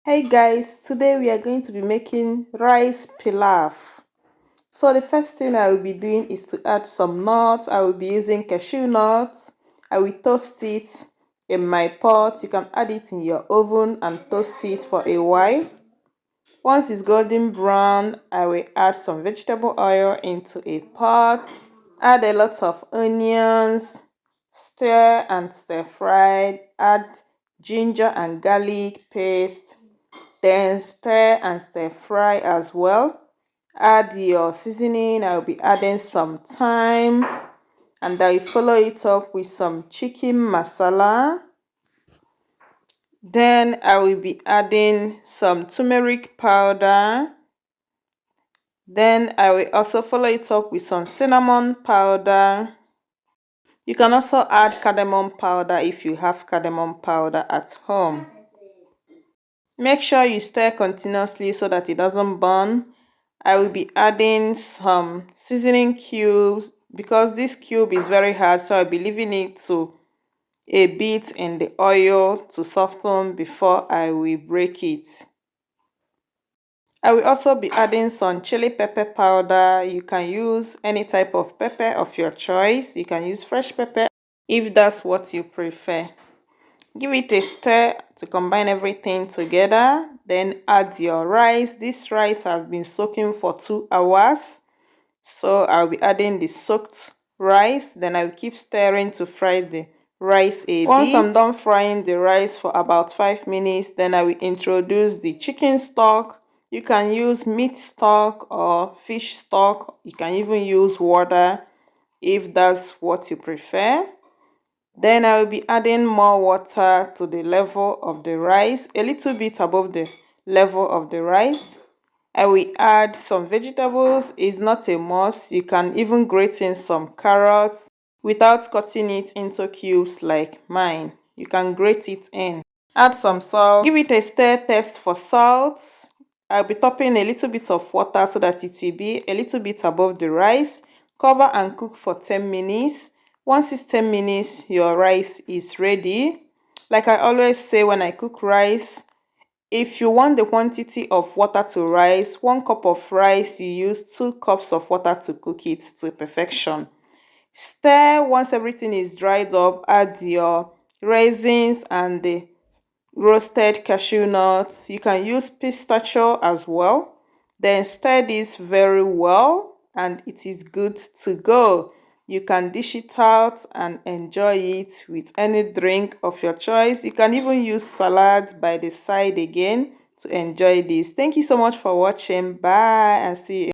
Hey guys, today we are going to be making rice pilaf. So the first thing I will be doing is to add some nuts. I will be using cashew nuts. I will toast it in my pot. You can add it in your oven and toast it for a while. Once it's golden brown, I will add some vegetable oil into a pot. Add a lot of onions, stir and stir fry. Add ginger and garlic paste. Then stir and stir fry as well. Add your seasoning. I'll be adding some thyme, and I follow it up with some chicken masala. Then I will be adding some turmeric powder. Then I will also follow it up with some cinnamon powder. You can also add cardamom powder if you have cardamom powder at home. Make sure you stir continuously so that it doesn't burn. I will be adding some seasoning cubes because this cube is very hard, so I'll be leaving it to a bit in the oil to soften before I will break it. I will also be adding some chili pepper powder. You can use any type of pepper of your choice. You can use fresh pepper if that's what you prefer. Give it a stir to combine everything together. Then add your rice. This rice has been soaking for 2 hours. So I'll be adding the soaked rice. Then I will keep stirring to fry the rice a bit. Once I'm done frying the rice for about 5 minutes, then I will introduce the chicken stock. You can use meat stock or fish stock. You can even use water if that's what you prefer. Then I will be adding more water to the level of the rice, a little bit above the level of the rice. I will add some vegetables. It's not a must. You can even grate in some carrots without cutting it into cubes like mine. You can grate it in. Add some salt. Give it a stir test for salt. I'll be topping a little bit of water so that it will be a little bit above the rice. Cover and cook for 10 minutes. Once it's 10 minutes, your rice is ready. Like I always say when I cook rice, if you want the quantity of water to rise, 1 cup of rice, you use 2 cups of water to cook it to perfection. Stir once everything is dried up. Add your raisins and the roasted cashew nuts. You can use pistachio as well. Then stir this very well and it is good to go. You can dish it out and enjoy it with any drink of your choice. You can even use salad by the side again to enjoy this. Thank you so much for watching. Bye and see you.